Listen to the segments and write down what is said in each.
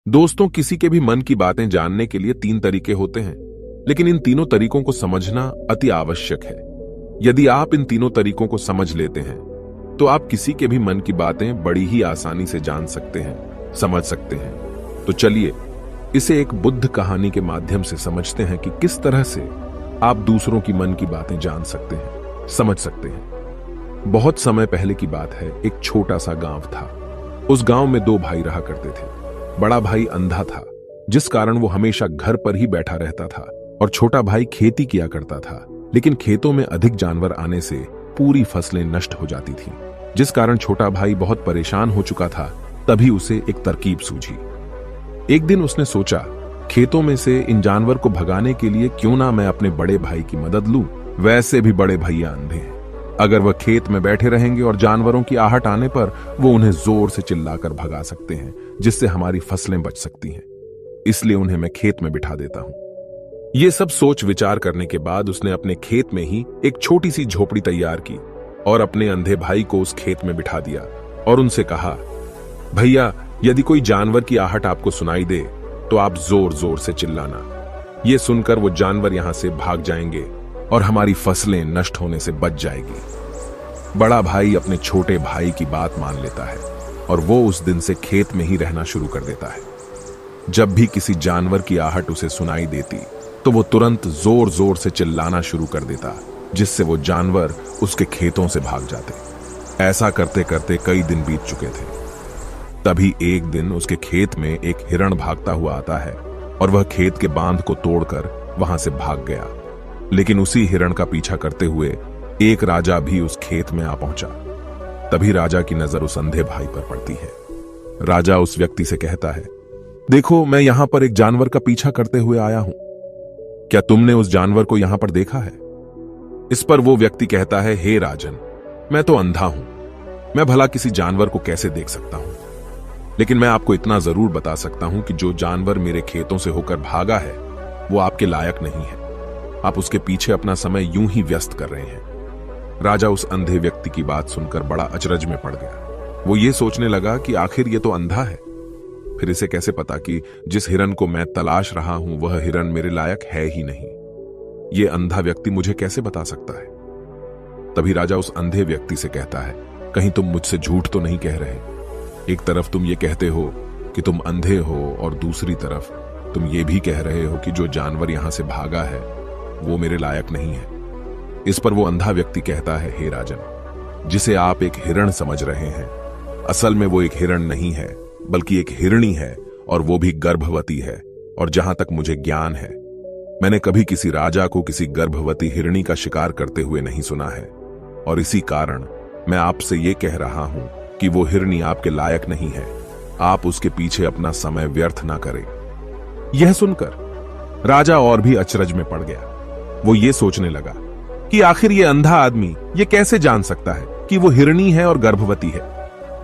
दोस्तों, किसी के भी मन की बातें जानने के लिए तीन तरीके होते हैं, लेकिन इन तीनों तरीकों को समझना अति आवश्यक है। यदि आप इन तीनों तरीकों को समझ लेते हैं, तो आप किसी के भी मन की बातें बड़ी ही आसानी से जान सकते हैं, समझ सकते हैं। तो चलिए इसे एक बुद्ध कहानी के माध्यम से समझते हैं कि किस तरह से आप दूसरों की मन की बातें जान सकते हैं, समझ सकते हैं। बहुत समय पहले की बात है। एक छोटा सा गांव था। उस गांव में दो भाई रहा करते थे। बड़ा भाई अंधा था, जिस कारण वो हमेशा घर पर ही बैठा रहता था, और छोटा भाई खेती किया करता था। लेकिन खेतों में अधिक जानवर आने से पूरी फसलें नष्ट हो जाती थीं, जिस कारण छोटा भाई बहुत परेशान हो चुका था। तभी उसे एक तरकीब सूझी। एक दिन उसने सोचा, खेतों में से इन जानवर को भगाने के लिए क्यों ना मैं अपने बड़े भाई की मदद लूं। वैसे भी बड़े भैया अंधे हैं। अगर वह खेत में बैठे रहेंगे और जानवरों की आहट आने पर वो उन्हें जोर से चिल्लाकर भगा सकते हैं, जिससे हमारी फसलें बच सकती हैं। इसलिए उन्हें मैं खेत में बिठा देता हूं। ये सब सोच विचार करने के बाद उसने अपने खेत में ही एक छोटी सी झोपड़ी तैयार की और अपने अंधे भाई को उस खेत में बिठा दिया और उनसे कहा, भैया, यदि कोई जानवर की आहट आपको सुनाई दे तो आप जोर जोर से चिल्लाना। ये सुनकर वो जानवर यहां से भाग जाएंगे और हमारी फसलें नष्ट होने से बच जाएगी। बड़ा भाई अपने छोटे भाई की बात मान लेता है और वो उस दिन से खेत में ही रहना शुरू कर देता है। जब भी किसी जानवर की आहट उसे सुनाई देती तो वो तुरंत जोर जोर से चिल्लाना शुरू कर देता, जिससे वो जानवर उसके खेतों से भाग जाते। ऐसा करते करते कई दिन बीत चुके थे। तभी एक दिन उसके खेत में एक हिरण भागता हुआ आता है और वह खेत के बांध को तोड़कर वहां से भाग गया। लेकिन उसी हिरण का पीछा करते हुए एक राजा भी उस खेत में आ पहुंचा। तभी राजा की नजर उस अंधे भाई पर पड़ती है। राजा उस व्यक्ति से कहता है, देखो, मैं यहां पर एक जानवर का पीछा करते हुए आया हूं। क्या तुमने उस जानवर को यहां पर देखा है? इस पर वो व्यक्ति कहता है, हे राजन, मैं तो अंधा हूं। मैं भला किसी जानवर को कैसे देख सकता हूं? लेकिन मैं आपको इतना जरूर बता सकता हूं कि जो जानवर मेरे खेतों से होकर भागा है वो आपके लायक नहीं है। आप उसके पीछे अपना समय यूं ही व्यस्त कर रहे हैं। राजा उस अंधे व्यक्ति की बात सुनकर बड़ा अचरज में पड़ गया। वो ये सोचने लगा कि आखिर ये तो अंधा है, फिर इसे कैसे पता कि जिस हिरन को मैं तलाश रहा हूं वह हिरन मेरे लायक है ही नहीं। ये अंधा व्यक्ति मुझे कैसे बता सकता है? तभी राजा उस अंधे व्यक्ति से कहता है, कहीं तुम मुझसे झूठ तो नहीं कह रहे? एक तरफ तुम ये कहते हो कि तुम अंधे हो और दूसरी तरफ तुम ये भी कह रहे हो कि जो जानवर यहां से भागा है वो मेरे लायक नहीं है। इस पर वो अंधा व्यक्ति कहता है, हे राजन, जिसे आप एक हिरण समझ रहे हैं, असल में वो एक हिरण नहीं है, बल्कि एक हिरणी है, और वो भी गर्भवती है। और जहां तक मुझे ज्ञान है, मैंने कभी किसी राजा को किसी गर्भवती हिरणी का शिकार करते हुए नहीं सुना है। और इसी कारण मैं आपसे ये कह रहा हूं कि वो हिरणी आपके लायक नहीं है। आप उसके पीछे अपना समय व्यर्थ ना करें। यह सुनकर राजा और भी अचरज में पड़ गया। वो ये सोचने लगा कि आखिर ये अंधा आदमी ये कैसे जान सकता है कि वो हिरणी है और गर्भवती है।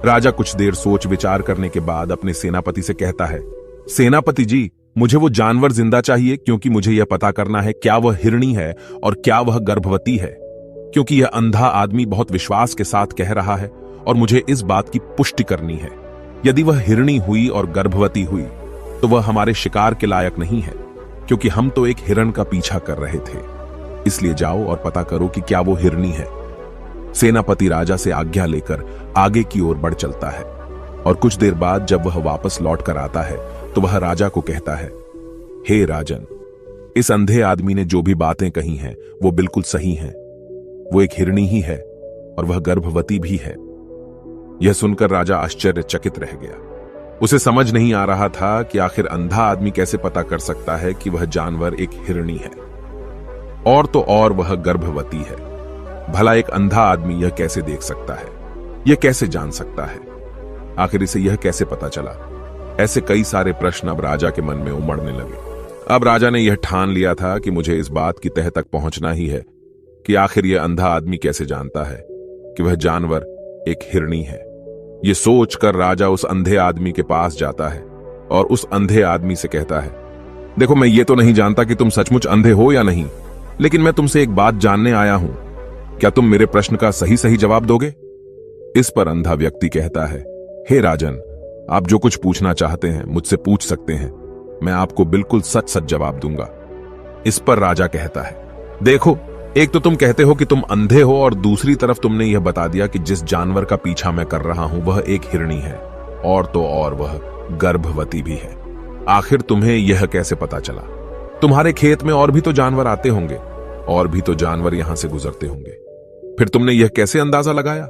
राजा कुछ देर सोच विचार करने के बाद अपने सेनापति से कहता है, सेनापति जी, मुझे वो जानवर जिंदा चाहिए, क्योंकि मुझे यह पता करना है क्या वह हिरणी है और क्या वह गर्भवती है। क्योंकि यह अंधा आदमी बहुत विश्वास के साथ कह रहा है और मुझे इस बात की पुष्टि करनी है। यदि वह हिरणी हुई और गर्भवती हुई तो वह हमारे शिकार के लायक नहीं है, क्योंकि हम तो एक हिरण का पीछा कर रहे थे। इसलिए जाओ और पता करो कि क्या वो हिरणी है। सेनापति राजा से आज्ञा लेकर आगे की ओर बढ़ चलता है, और कुछ देर बाद जब वह वापस लौट कर आता है तो वह राजा को कहता है, हे राजन, इस अंधे आदमी ने जो भी बातें कही हैं वो बिल्कुल सही हैं। वो एक हिरणी ही है और वह गर्भवती भी है। यह सुनकर राजा आश्चर्यचकित रह गया। उसे समझ नहीं आ रहा था कि आखिर अंधा आदमी कैसे पता कर सकता है कि वह जानवर एक हिरणी है, और तो और वह गर्भवती है। भला एक अंधा आदमी यह कैसे देख सकता है? यह कैसे जान सकता है? आखिर इसे यह कैसे पता चला? ऐसे कई सारे प्रश्न अब राजा के मन में उमड़ने लगे। अब राजा ने यह ठान लिया था कि मुझे इस बात की तह तक पहुंचना ही है कि आखिर यह अंधा आदमी कैसे जानता है कि वह जानवर एक हिरणी है। यह सोचकर राजा उस अंधे आदमी के पास जाता है और उस अंधे आदमी से कहता है, देखो, मैं ये तो नहीं जानता कि तुम सचमुच अंधे हो या नहीं, लेकिन मैं तुमसे एक बात जानने आया हूं। क्या तुम मेरे प्रश्न का सही सही जवाब दोगे? इस पर अंधा व्यक्ति कहता है, हे राजन, आप जो कुछ पूछना चाहते हैं मुझसे पूछ सकते हैं, मैं आपको बिल्कुल सच सच जवाब दूंगा। इस पर राजा कहता है, देखो, एक तो तुम कहते हो कि तुम अंधे हो और दूसरी तरफ तुमने यह बता दिया कि जिस जानवर का पीछा मैं कर रहा हूं वह एक हिरणी है, और तो और वह गर्भवती भी है। आखिर तुम्हें यह कैसे पता चला? तुम्हारे खेत में और भी तो जानवर आते होंगे, और भी तो जानवर यहां से गुजरते होंगे, फिर तुमने यह कैसे अंदाजा लगाया?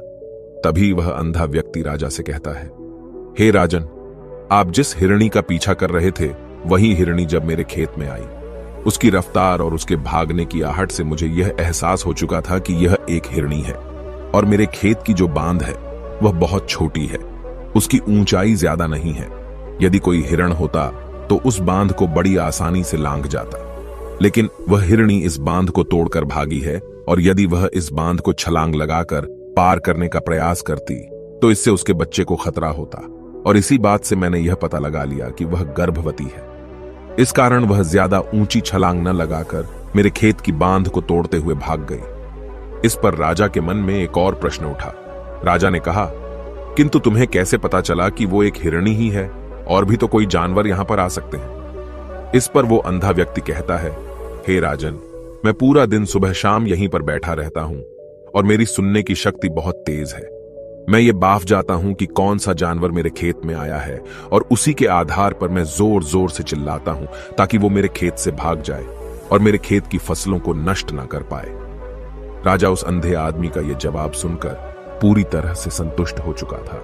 तभी वह अंधा व्यक्ति राजा से कहता है, हे राजन, आप जिस हिरणी का पीछा कर रहे थे वही हिरणी जब मेरे खेत में आई, उसकी रफ्तार और उसके भागने की आहट से मुझे यह एहसास हो चुका था कि यह एक हिरणी है, और मेरे खेत की जो बांध है वह बहुत छोटी है, उसकी ऊंचाई ज्यादा नहीं है। यदि कोई हिरण होता तो उस बांध को बड़ी आसानी से लांघ जाता, लेकिन वह हिरणी इस बांध को तोड़कर भागी है, और यदि वह इस बांध को छलांग लगाकर पार करने का प्रयास करती तो इससे उसके बच्चे को खतरा होता, और इसी बात से मैंने यह पता लगा लिया कि वह गर्भवती है। इस कारण वह ज्यादा ऊंची छलांग न लगाकर मेरे खेत की बांध को तोड़ते हुए भाग गई। इस पर राजा के मन में एक और प्रश्न उठा। राजा ने कहा, किंतु तुम्हें कैसे पता चला कि वो एक हिरणी ही है, और भी तो कोई जानवर यहां पर आ सकते हैं? इस पर वो अंधा व्यक्ति कहता है, हे राजन, मैं पूरा दिन सुबह शाम यहीं पर बैठा रहता हूं, और मेरी सुनने की शक्ति बहुत तेज है। मैं ये बाफ जाता हूं कि कौन सा जानवर मेरे खेत में आया है, और उसी के आधार पर मैं जोर जोर से चिल्लाता हूं ताकि वो मेरे खेत से भाग जाए और मेरे खेत की फसलों को नष्ट ना कर पाए। राजा उस अंधे आदमी का यह जवाब सुनकर पूरी तरह से संतुष्ट हो चुका था।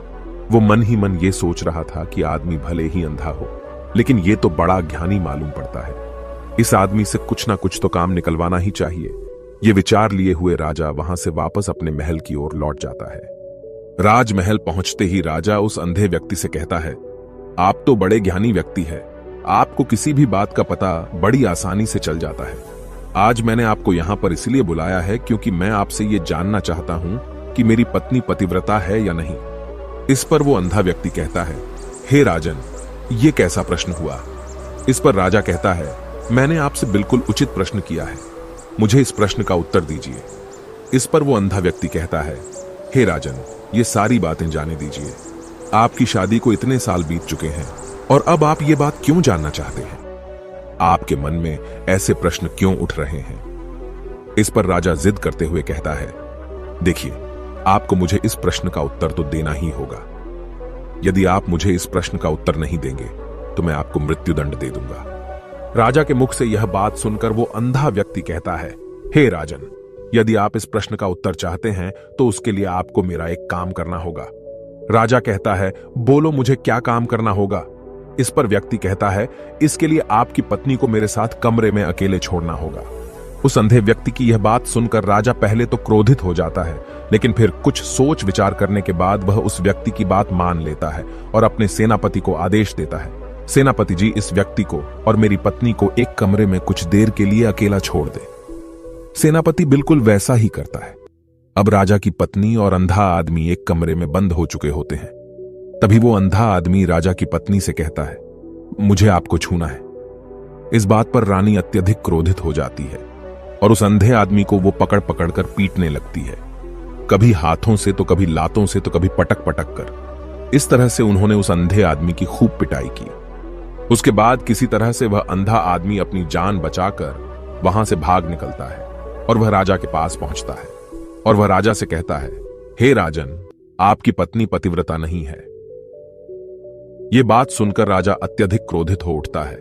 वो मन ही मन ये सोच रहा था कि आदमी भले ही अंधा हो, लेकिन ये तो बड़ा ज्ञानी मालूम पड़ता है। इस आदमी से कुछ ना कुछ तो काम निकलवाना ही चाहिए। ये विचार लिए हुए राजा वहां से वापस अपने महल की ओर लौट जाता है। राजमहल पहुंचते ही राजा उस अंधे व्यक्ति से कहता है, आप तो बड़े ज्ञानी व्यक्ति है, आपको किसी भी बात का पता बड़ी आसानी से चल जाता है। आज मैंने आपको यहां पर इसलिए बुलाया है क्योंकि मैं आपसे ये जानना चाहता हूं कि मेरी पत्नी पतिव्रता है या नहीं। इस पर वो अंधा व्यक्ति कहता है, हे राजन, ये कैसा प्रश्न हुआ? इस पर राजा कहता है, मैंने आपसे बिल्कुल उचित प्रश्न किया है, मुझे इस प्रश्न का उत्तर दीजिए। इस पर वो अंधा व्यक्ति कहता है, हे राजन, ये सारी बातें जाने दीजिए। आपकी शादी को इतने साल बीत चुके हैं, और अब आप ये बात क्यों जानना चाहते हैं? आपके मन में ऐसे प्रश्न क्यों उठ रहे हैं? इस पर राजा जिद करते हुए कहता है, देखिए, आपको मुझे इस प्रश्न का उत्तर तो देना ही होगा। यदि आप मुझे इस प्रश्न का उत्तर नहीं देंगे तो मैं आपको मृत्युदंड दे दूंगा। राजा के मुख से यह बात सुनकर वो अंधा व्यक्ति कहता है, हे राजन, यदि आप इस प्रश्न का उत्तर चाहते हैं तो उसके लिए आपको मेरा एक काम करना होगा। राजा कहता है, बोलो, मुझे क्या काम करना होगा? इस पर व्यक्ति कहता है, इसके लिए आपकी पत्नी को मेरे साथ कमरे में अकेले छोड़ना होगा। उस अंधे व्यक्ति की यह बात सुनकर राजा पहले तो क्रोधित हो जाता है, लेकिन फिर कुछ सोच विचार करने के बाद वह उस व्यक्ति की बात मान लेता है और अपने सेनापति को आदेश देता है, सेनापति जी, इस व्यक्ति को और मेरी पत्नी को एक कमरे में कुछ देर के लिए अकेला छोड़ दे। सेनापति बिल्कुल वैसा ही करता है। अब राजा की पत्नी और अंधा आदमी एक कमरे में बंद हो चुके होते हैं। तभी वो अंधा आदमी राजा की पत्नी से कहता है, मुझे आपको छूना है। इस बात पर रानी अत्यधिक क्रोधित हो जाती है और उस अंधे आदमी को वो पकड़ पकड़ कर पीटने लगती है, कभी हाथों से तो कभी लातों से तो कभी पटक पटक कर। इस तरह से उन्होंने उस अंधे आदमी की खूब पिटाई की। उसके बाद किसी तरह से वह अंधा आदमी अपनी जान बचाकर वहां से भाग निकलता है और वह राजा के पास पहुंचता है और वह राजा से कहता है, हे राजन, आपकी पत्नी पतिव्रता नहीं है। यह बात सुनकर राजा अत्यधिक क्रोधित हो उठता है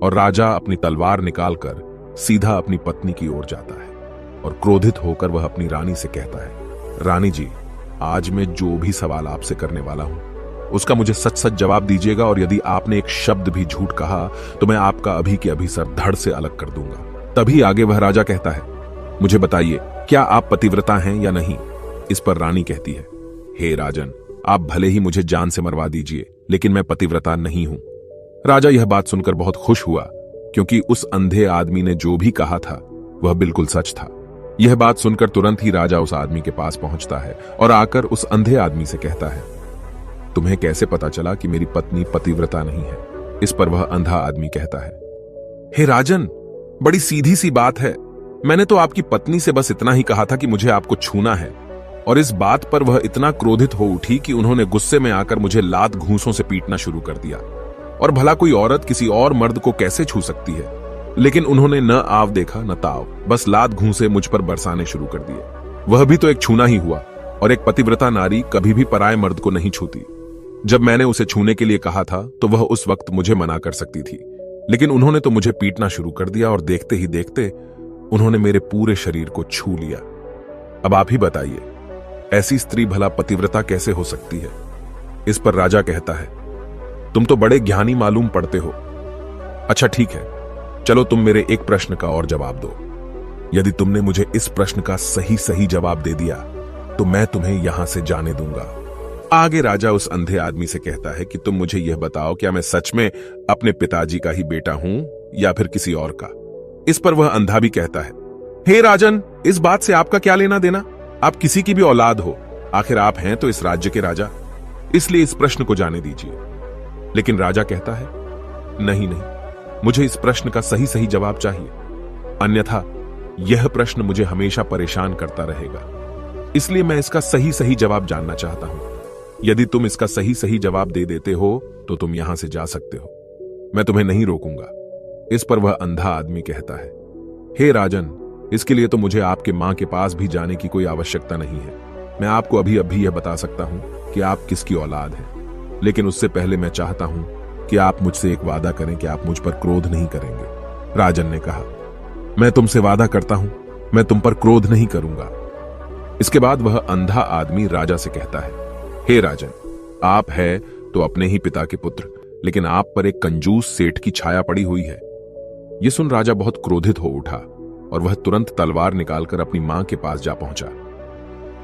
और राजा अपनी तलवार निकालकर सीधा अपनी पत्नी की ओर जाता है और क्रोधित होकर वह अपनी रानी से कहता है, रानी जी, आज मैं जो भी सवाल आपसे करने वाला हूं उसका मुझे सच सच जवाब दीजिएगा, और यदि आपने एक शब्द भी झूठ कहा तो मैं आपका अभी के अभी सर धड़ से अलग कर दूंगा। तभी आगे वह राजा कहता है, मुझे बताइए, क्या आप पतिव्रता हैं या नहीं? इस पर रानी कहती है, हे राजन, आप भले ही मुझे जान से मरवा दीजिए, लेकिन मैं पतिव्रता नहीं हूं। राजा यह बात सुनकर बहुत खुश हुआ, क्योंकि उस अंधे आदमी ने जो भी कहा था वह बिल्कुल सच था। यह बात सुनकर तुरंत ही राजा उस आदमी के पास पहुंचता है और आकर उस अंधे आदमी से कहता है, तुम्हें कैसे पता चला कि मेरी पत्नी पतिव्रता नहीं है? इस पर वह अंधा आदमी कहता है, हे राजन, बड़ी सीधी सी बात है। मैंने तो आपकी पत्नी से बस इतना ही कहा था कि मुझे आपको छूना है, और इस बात पर वह इतना क्रोधित हो उठी कि उन्होंने गुस्से में आकर मुझे लात घूंसों से पीटना शुरू कर दिया। और भला कोई औरत किसी और मर्द को कैसे छू सकती है, लेकिन उन्होंने न आव देखा न ताव, बस लात घूंसे मुझ पर बरसाने शुरू कर दिए। वह भी तो एक छूना ही हुआ, और एक पतिव्रता नारी कभी भी पराये मर्द को नहीं छूती। जब मैंने उसे छूने के लिए कहा था तो वह उस वक्त मुझे मना कर सकती थी, लेकिन उन्होंने तो मुझे पीटना शुरू कर दिया और देखते ही देखते उन्होंने मेरे पूरे शरीर को छू लिया। अब आप ही बताइए, ऐसी स्त्री भला पतिव्रता कैसे हो सकती है? इस पर राजा कहता है, तुम तो बड़े ज्ञानी मालूम पड़ते हो। अच्छा ठीक है, चलो तुम मेरे एक प्रश्न का और जवाब दो। यदि तुमने मुझे इस प्रश्न का सही सही जवाब दे दिया तो मैं तुम्हें यहां से जाने दूंगा। आगे राजा उस अंधे आदमी से कहता है कि तुम मुझे यह बताओ, क्या मैं सच में अपने पिताजी का ही बेटा हूं या फिर किसी और का? इस पर वह अंधा भी कहता है, हे राजन, इस बात से आपका क्या लेना देना? आप किसी की भी औलाद हो, आखिर आप हैं तो इस राज्य के राजा, इसलिए इस प्रश्न को जाने दीजिए। लेकिन राजा कहता है, नहीं नहीं, मुझे इस प्रश्न का सही सही जवाब चाहिए, अन्यथा यह प्रश्न मुझे हमेशा परेशान करता रहेगा। इसलिए मैं इसका सही सही जवाब जानना चाहता हूं। यदि तुम इसका सही सही जवाब दे देते हो तो तुम यहां से जा सकते हो, मैं तुम्हें नहीं रोकूंगा। इस पर वह अंधा आदमी कहता है, हे राजन, इसके लिए तो मुझे आपके मां के पास भी जाने की कोई आवश्यकता नहीं है। मैं आपको अभी अभी यह बता सकता हूं कि आप किसकी औलाद हैं, लेकिन उससे पहले मैं चाहता हूं कि आप मुझसे एक वादा करें कि आप मुझ पर क्रोध नहीं करेंगे। राजन ने कहा, मैं तुमसे वादा करता हूं, मैं तुम पर क्रोध नहीं करूंगा। इसके बाद वह अंधा आदमी राजा से कहता है, हे राजन, आप है तो अपने ही पिता के पुत्र, लेकिन आप पर एक कंजूस सेठ की छाया पड़ी हुई है। यह सुन राजा बहुत क्रोधित हो उठा और वह तुरंत तलवार निकालकर अपनी मां के पास जा पहुंचा।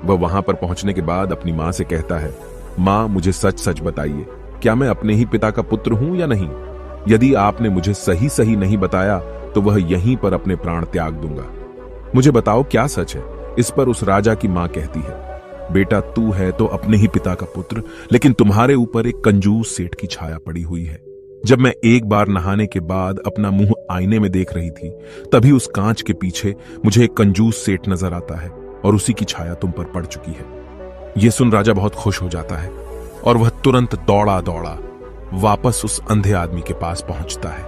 वह वहां पर पहुंचने के बाद अपनी मां से कहता है, मां, मुझे सच सच बताइए, क्या मैं अपने ही पिता का पुत्र हूं या नहीं? यदि आपने मुझे सही सही नहीं बताया तो वह यहीं पर अपने प्राण त्याग दूंगा। मुझे बताओ क्या सच है? इस पर उस राजा की मां कहती है, बेटा, तू है तो अपने ही पिता का पुत्र, लेकिन तुम्हारे ऊपर एक कंजूस सेठ की छाया पड़ी हुई है। जब मैं एक बार नहाने के बाद अपना मुंह आईने में देख रही थी, तभी उस कांच के पीछे मुझे एक कंजूस सेठ नजर आता है और उसी की छाया तुम पर पड़ चुकी है। यह सुन राजा बहुत खुश हो जाता है और वह तुरंत दौड़ा दौड़ा वापस उस अंधे आदमी के पास पहुंचता है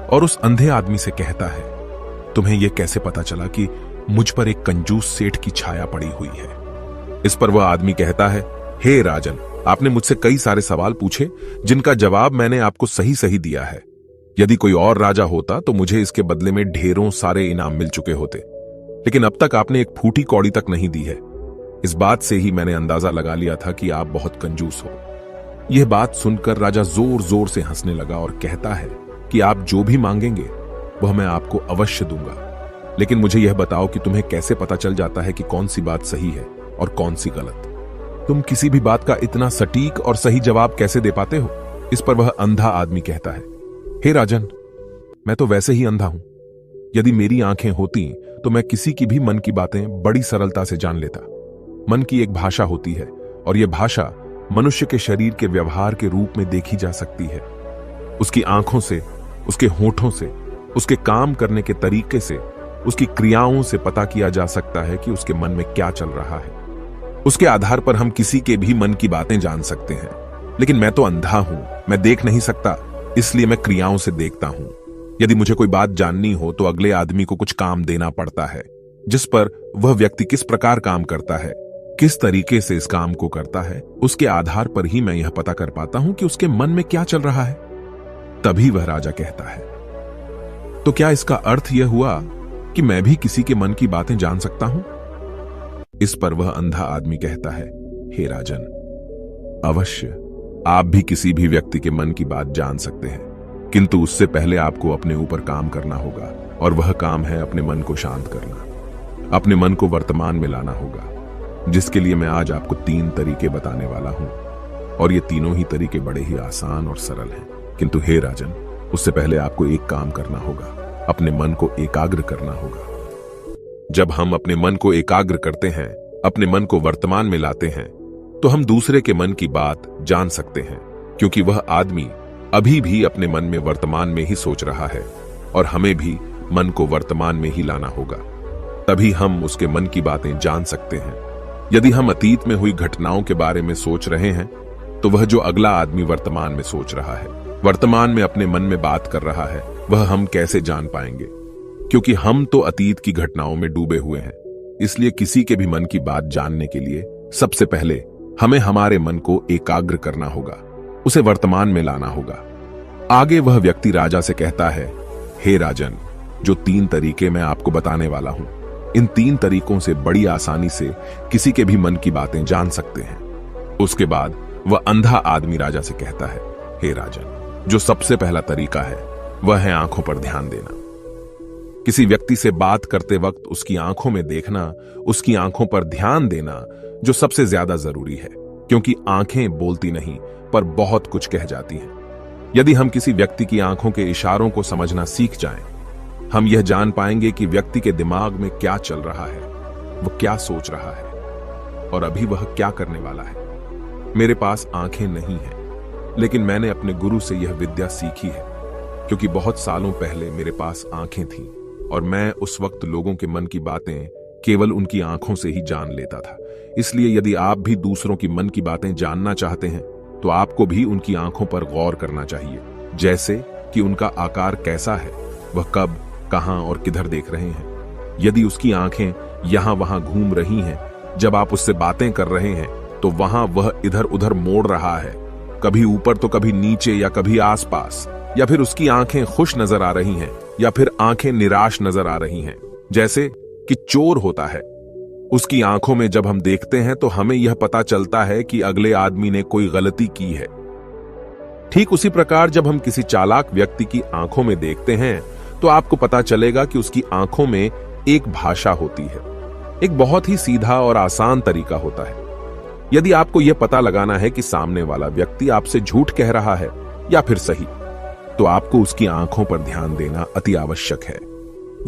और उस अंधे आदमी से कहता है, तुम्हें यह कैसे पता चला कि मुझ पर एक कंजूस सेठ की छाया पड़ी हुई है? इस पर वह आदमी कहता है, हे राजन, आपने मुझसे कई सारे सवाल पूछे जिनका जवाब मैंने आपको सही सही दिया है। यदि कोई और राजा होता तो मुझे इसके बदले में ढेरों सारे इनाम मिल चुके होते, लेकिन अब तक आपने एक फूटी कौड़ी तक नहीं दी है। इस बात से ही मैंने अंदाजा लगा लिया था कि आप बहुत कंजूस हो। यह बात सुनकर राजा जोर जोर से हंसने लगा और कहता है कि आप जो भी मांगेंगे वह मैं आपको अवश्य दूंगा, लेकिन मुझे यह बताओ कि तुम्हें कैसे पता चल जाता है कि कौन सी बात सही है और कौन सी गलत? तुम किसी भी बात का इतना सटीक और सही जवाब कैसे दे पाते हो? इस पर वह अंधा आदमी कहता है, हे राजन, मैं तो वैसे ही अंधा हूं। यदि मेरी आंखें होती तो मैं किसी की भी मन की बातें बड़ी सरलता से जान लेता। मन की एक भाषा होती है और यह भाषा मनुष्य के शरीर के व्यवहार के रूप में देखी जा सकती है। उसकी आंखों से, उसके होठों से, उसके काम करने के तरीके से, उसकी क्रियाओं से पता किया जा सकता है कि उसके मन में क्या चल रहा है। उसके आधार पर हम किसी के भी मन की बातें जान सकते हैं। लेकिन मैं तो अंधा हूं, मैं देख नहीं सकता, इसलिए मैं क्रियाओं से देखता हूं। यदि मुझे कोई बात जाननी हो तो अगले आदमी को कुछ काम देना पड़ता है, जिस पर वह व्यक्ति किस प्रकार काम करता है, किस तरीके से इस काम को करता है, उसके आधार पर ही मैं यह पता कर पाता हूं कि उसके मन में क्या चल रहा है। तभी वह राजा कहता है, तो क्या इसका अर्थ यह हुआ कि मैं भी किसी के मन की बातें जान सकता हूं? इस पर वह अंधा आदमी कहता है, हे राजन, अवश्य आप भी किसी भी व्यक्ति के मन की बात जान सकते हैं, किंतु उससे पहले आपको अपने ऊपर काम करना होगा, और वह काम है अपने मन को शांत करना, अपने मन को वर्तमान में लाना होगा, जिसके लिए मैं आज आपको 3 तरीके बताने वाला हूं। और ये तीनों ही तरीके बड़े ही आसान और सरल हैं। किंतु हे राजन, उससे पहले आपको एक काम करना होगा, अपने मन को एकाग्र करना होगा। जब हम अपने मन को एकाग्र करते हैं, अपने मन को वर्तमान में लाते हैं, तो हम दूसरे के मन की बात जान सकते हैं, क्योंकि वह आदमी अभी भी अपने मन में वर्तमान में ही सोच रहा है, और हमें भी मन को वर्तमान में ही लाना होगा। तभी हम उसके मन की बातें जान सकते हैं। यदि हम अतीत में हुई घटनाओं के बारे में सोच रहे हैं, तो वह जो अगला आदमी वर्तमान में सोच रहा है, वर्तमान में अपने मन में बात कर रहा है, वह हम कैसे जान पाएंगे? क्योंकि हम तो अतीत की घटनाओं में डूबे हुए हैं। इसलिए किसी के भी मन की बात जानने के लिए सबसे पहले हमें हमारे मन को एकाग्र करना होगा, उसे वर्तमान में लाना होगा। आगे वह व्यक्ति राजा से कहता है, हे राजन, जो 3 तरीके मैं आपको बताने वाला हूं, इन 3 तरीकों से बड़ी आसानी से किसी के भी मन की बातें जान सकते हैं। उसके बाद वह अंधा आदमी राजा से कहता है, हे राजन, जो सबसे पहला तरीका है वह है आंखों पर ध्यान देना। किसी व्यक्ति से बात करते वक्त उसकी आंखों में देखना, उसकी आंखों पर ध्यान देना जो सबसे ज्यादा जरूरी है, क्योंकि आंखें बोलती नहीं पर बहुत कुछ कह जाती हैं। यदि हम किसी व्यक्ति की आंखों के इशारों को समझना सीख जाएं, हम यह जान पाएंगे कि व्यक्ति के दिमाग में क्या चल रहा है, वह क्या सोच रहा है और अभी वह क्या करने वाला है। मेरे पास आंखें नहीं हैं, लेकिन मैंने अपने गुरु से यह विद्या सीखी है, क्योंकि बहुत सालों पहले मेरे पास आंखें थीं और मैं उस वक्त लोगों के मन की बातें केवल उनकी आंखों से ही जान लेता था। इसलिए यदि आप भी दूसरों की मन की बातें जानना चाहते हैं, तो आपको भी उनकी आंखों पर गौर करना चाहिए, जैसे कि उनका आकार कैसा है, वह कब, कहां और किधर देख रहे हैं। यदि उसकी आंखें यहां वहां घूम रही हैं, जब आप उससे बातें कर रहे हैं, तो वहां वह इधर उधर मोड़ रहा है, कभी ऊपर तो कभी नीचे या कभी आसपास, या फिर उसकी आंखें खुश नजर आ रही हैं या फिर आंखें निराश नजर आ रही हैं, जैसे कि चोर होता है। उसकी आंखों में जब हम देखते हैं तो हमें यह पता चलता है कि अगले आदमी ने कोई गलती की है। ठीक उसी प्रकार जब हम किसी चालाक व्यक्ति की आंखों में देखते हैं, तो आपको पता चलेगा कि उसकी आंखों में एक भाषा होती है, एक बहुत ही सीधा और आसान तरीका होता है। यदि आपको यह पता लगाना है कि सामने वाला व्यक्ति आपसे झूठ कह रहा है या फिर सही, तो आपको उसकी आंखों पर ध्यान देना अति आवश्यक है।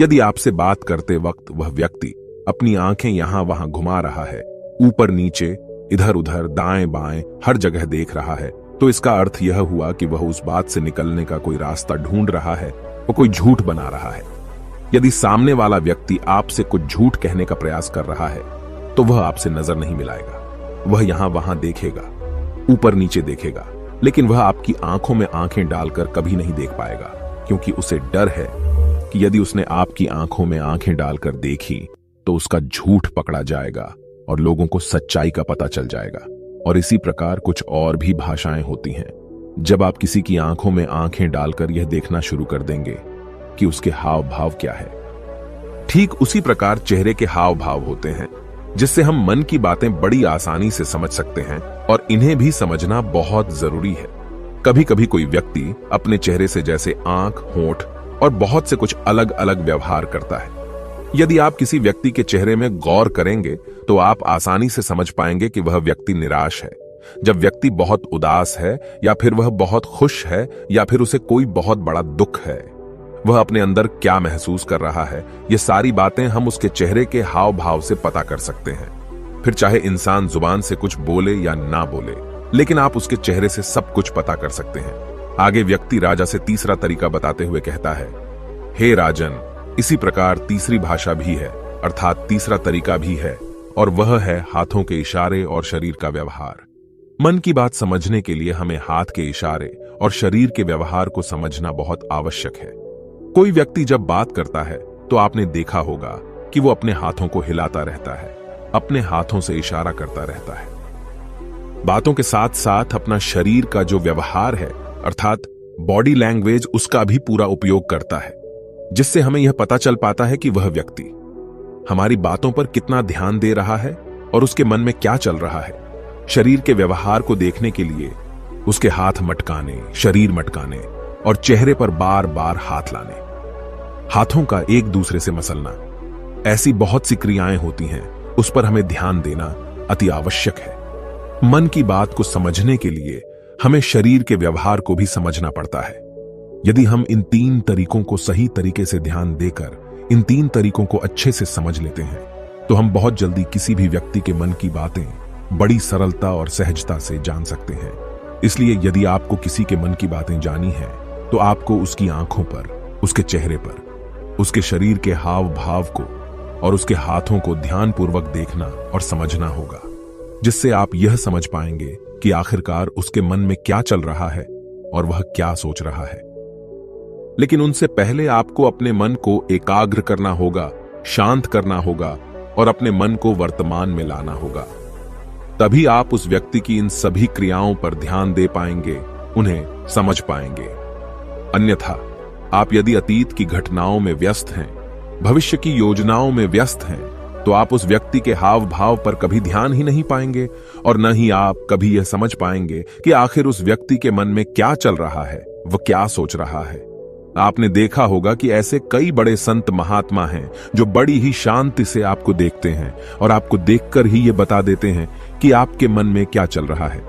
यदि आपसे बात करते वक्त वह व्यक्ति अपनी आंखें यहां वहां घुमा रहा है, ऊपर नीचे, इधर उधर, दाएं बाएं, हर जगह देख रहा है, तो इसका अर्थ यह हुआ कि वह उस बात से निकलने का कोई रास्ता ढूंढ रहा है, वो कोई झूठ बना रहा है। यदि सामने वाला व्यक्ति आपसे कुछ झूठ कहने का प्रयास कर रहा है, तो वह आपसे नजर नहीं मिलाएगा। वह यहां वहां देखेगा, ऊपर नीचे देखेगा, लेकिन वह आपकी आंखों में आंखें डालकर कभी नहीं देख पाएगा, क्योंकि उसे डर है कि यदि उसने आपकी आंखों में आंखें डालकर देखी तो उसका झूठ पकड़ा जाएगा और लोगों को सच्चाई का पता चल जाएगा। और इसी प्रकार कुछ और भी भाषाएं होती हैं। जब आप किसी की आंखों में आंखें डालकर यह देखना शुरू कर देंगे कि उसके हाव भाव क्या है, ठीक उसी प्रकार चेहरे के हाव भाव होते हैं, जिससे हम मन की बातें बड़ी आसानी से समझ सकते हैं और इन्हें भी समझना बहुत जरूरी है। कभी कभी कोई व्यक्ति अपने चेहरे से जैसे आंख, होंठ और बहुत से कुछ अलग अलग व्यवहार करता है। यदि आप किसी व्यक्ति के चेहरे में गौर करेंगे, तो आप आसानी से समझ पाएंगे कि वह व्यक्ति निराश है, जब व्यक्ति बहुत उदास है, या फिर वह बहुत खुश है, या फिर उसे कोई बहुत बड़ा दुख है। वह अपने अंदर क्या महसूस कर रहा है, ये सारी बातें हम उसके चेहरे के हाव भाव से पता कर सकते हैं। फिर चाहे इंसान जुबान से कुछ बोले या ना बोले, लेकिन आप उसके चेहरे से सब कुछ पता कर सकते हैं। आगे व्यक्ति राजा से तीसरा तरीका बताते हुए कहता है, हे राजन, इसी प्रकार तीसरी भाषा भी है, अर्थात तीसरा तरीका भी है, और वह है हाथों के इशारे और शरीर का व्यवहार। मन की बात समझने के लिए हमें हाथ के इशारे और शरीर के व्यवहार को समझना बहुत आवश्यक है। कोई व्यक्ति जब बात करता है, तो आपने देखा होगा कि वो अपने हाथों को हिलाता रहता है, अपने हाथों से इशारा करता रहता है। बातों के साथ साथ अपना शरीर का जो व्यवहार है, अर्थात बॉडी लैंग्वेज, उसका भी पूरा उपयोग करता है, जिससे हमें यह पता चल पाता है कि वह व्यक्ति हमारी बातों पर कितना ध्यान दे रहा है और उसके मन में क्या चल रहा है। शरीर के व्यवहार को देखने के लिए उसके हाथ मटकाने, शरीर मटकाने और चेहरे पर बार बार हाथ लाने, हाथों का एक दूसरे से मसलना, ऐसी बहुत सी क्रियाएं होती हैं, उस पर हमें ध्यान देना अति आवश्यक है। मन की बात को समझने के लिए हमें शरीर के व्यवहार को भी समझना पड़ता है। यदि हम इन 3 तरीकों को सही तरीके से ध्यान देकर इन 3 तरीकों को अच्छे से समझ लेते हैं, तो हम बहुत जल्दी किसी भी व्यक्ति के मन की बातें बड़ी सरलता और सहजता से जान सकते हैं। इसलिए यदि आपको किसी के मन की बातें जानी है, तो आपको उसकी आंखों पर, उसके चेहरे पर, उसके शरीर के हाव भाव को और उसके हाथों को ध्यानपूर्वक देखना और समझना होगा, जिससे आप यह समझ पाएंगे कि आखिरकार उसके मन में क्या चल रहा है और वह क्या सोच रहा है। लेकिन उनसे पहले आपको अपने मन को एकाग्र करना होगा, शांत करना होगा और अपने मन को वर्तमान में लाना होगा। तभी आप उस व्यक्ति की इन सभी क्रियाओं पर ध्यान दे पाएंगे, उन्हें समझ पाएंगे। अन्यथा आप यदि अतीत की घटनाओं में व्यस्त हैं, भविष्य की योजनाओं में व्यस्त हैं, तो आप उस व्यक्ति के हाव भाव पर कभी ध्यान ही नहीं पाएंगे और न ही आप कभी यह समझ पाएंगे कि आखिर उस व्यक्ति के मन में क्या चल रहा है, वह क्या सोच रहा है। आपने देखा होगा कि ऐसे कई बड़े संत महात्मा हैं जो बड़ी ही शांति से आपको देखते हैं और आपको देखकर ही ये बता देते हैं कि आपके मन में क्या चल रहा है,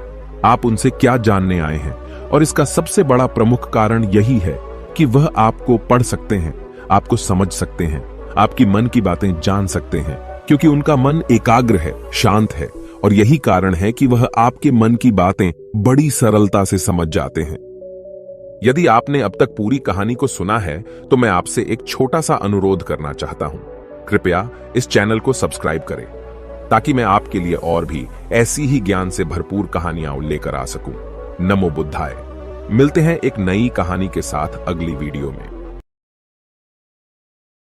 आप उनसे क्या जानने आए हैं। और इसका सबसे बड़ा प्रमुख कारण यही है कि वह आपको पढ़ सकते हैं, आपको समझ सकते हैं, आपकी मन की बातें जान सकते हैं, क्योंकि उनका मन एकाग्र है, शांत है। और यही कारण है कि वह आपके मन की बातें बड़ी सरलता से समझ जाते हैं। यदि आपने अब तक पूरी कहानी को सुना है तो मैं आपसे एक छोटा सा अनुरोध करना चाहता हूं। कृपया इस चैनल को सब्सक्राइब करें ताकि मैं आपके लिए और भी ऐसी ही ज्ञान से भरपूर कहानियां लेकर आ सकूं। नमो बुद्धाय। मिलते हैं एक नई कहानी के साथ अगली वीडियो में।